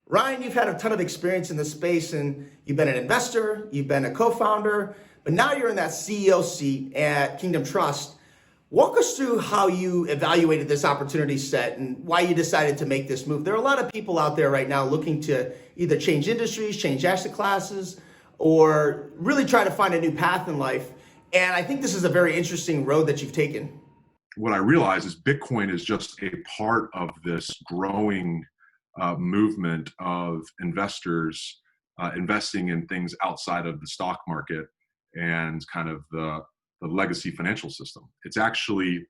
Ryan, you've had a ton of experience in this space and you've been an investor, you've been a co-founder, but now you're in that CEO seat at Kingdom Trust. Walk us through how you evaluated this opportunity set and why you decided to make this move. There are a lot of people out there right now looking to either change industries, change asset classes, or really try to find a new path in life. And I think this is a very interesting road that you've taken. What I realize is Bitcoin is just a part of this growing movement of investors investing in things outside of the stock market and kind of the legacy financial system. It's actually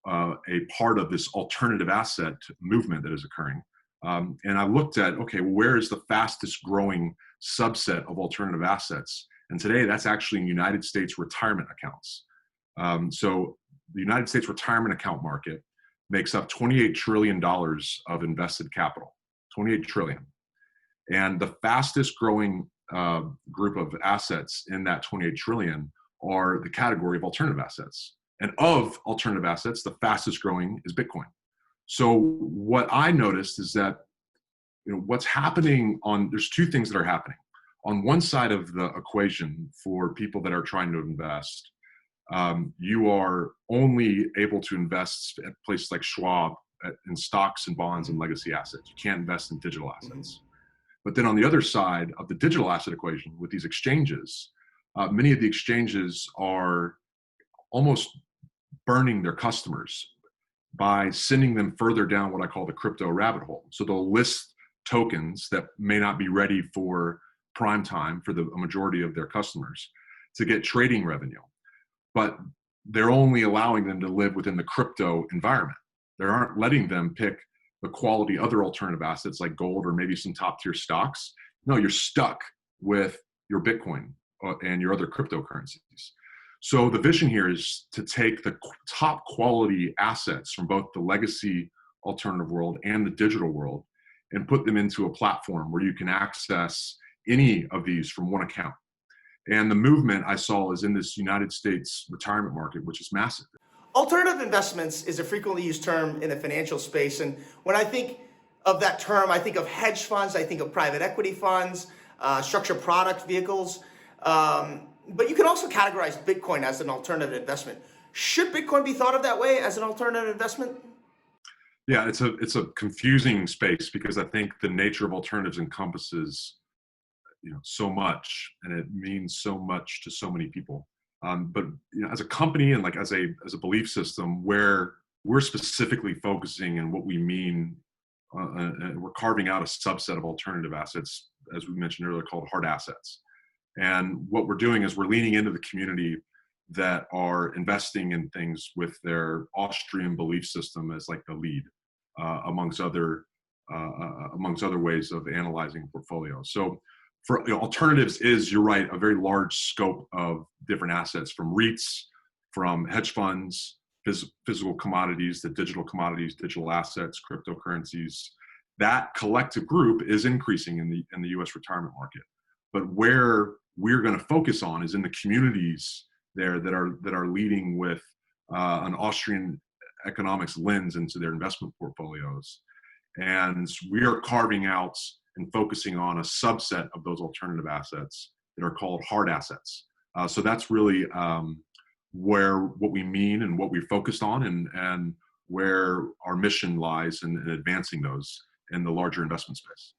a part of this alternative asset movement that is occurring. And I looked at, okay, where is the fastest growing subset of alternative assets? And today that's actually in United States retirement accounts. So the United States retirement account market makes up $28 trillion of invested capital, 28 trillion. And the fastest growing group of assets in that 28 trillion are the category of alternative assets. And of alternative assets, the fastest growing is Bitcoin. So what I noticed is that what's happening there's two things that are happening. On one side of the equation for people that are trying to invest, you are only able to invest at places like Schwab in stocks and bonds and legacy assets. You can't invest in digital assets. But then on the other side of the digital asset equation with these exchanges, many of the exchanges are almost burning their customers by sending them further down what I call the crypto rabbit hole. So they'll list tokens that may not be ready for prime time for the majority of their customers to get trading revenue. But they're only allowing them to live within the crypto environment. They aren't letting them pick the quality other alternative assets like gold or maybe some top tier stocks. No, you're stuck with your Bitcoin and your other cryptocurrencies. So the vision here is to take the top quality assets from both the legacy alternative world and the digital world and put them into a platform where you can access any of these from one account. And the movement I saw is in this United States retirement market, which is massive. Alternative investments is a frequently used term in the financial space. And when I think of that term, I think of hedge funds, I think of private equity funds, structured product vehicles. But you can also categorize Bitcoin as an alternative investment. Should Bitcoin be thought of that way as an alternative investment? Yeah, it's a confusing space because I think the nature of alternatives encompasses so much, and it means so much to so many people. But as a company and like as a belief system, where we're specifically focusing and what we mean, we're carving out a subset of alternative assets, as we mentioned earlier, called hard assets. And what we're doing is we're leaning into the community that are investing in things with their Austrian belief system as like the lead, amongst other ways of analyzing portfolios. So for alternatives is, you're right, a very large scope of different assets, from REITs, from hedge funds, physical commodities, to digital commodities, digital assets, cryptocurrencies. That collective group is increasing in the U.S. retirement market. But where we're going to focus on is in the communities there that are leading with an Austrian economics lens into their investment portfolios. And we are carving out and focusing on a subset of those alternative assets that are called hard assets. So that's really what we mean and what we're focused on, and where our mission lies in advancing those in the larger investment space.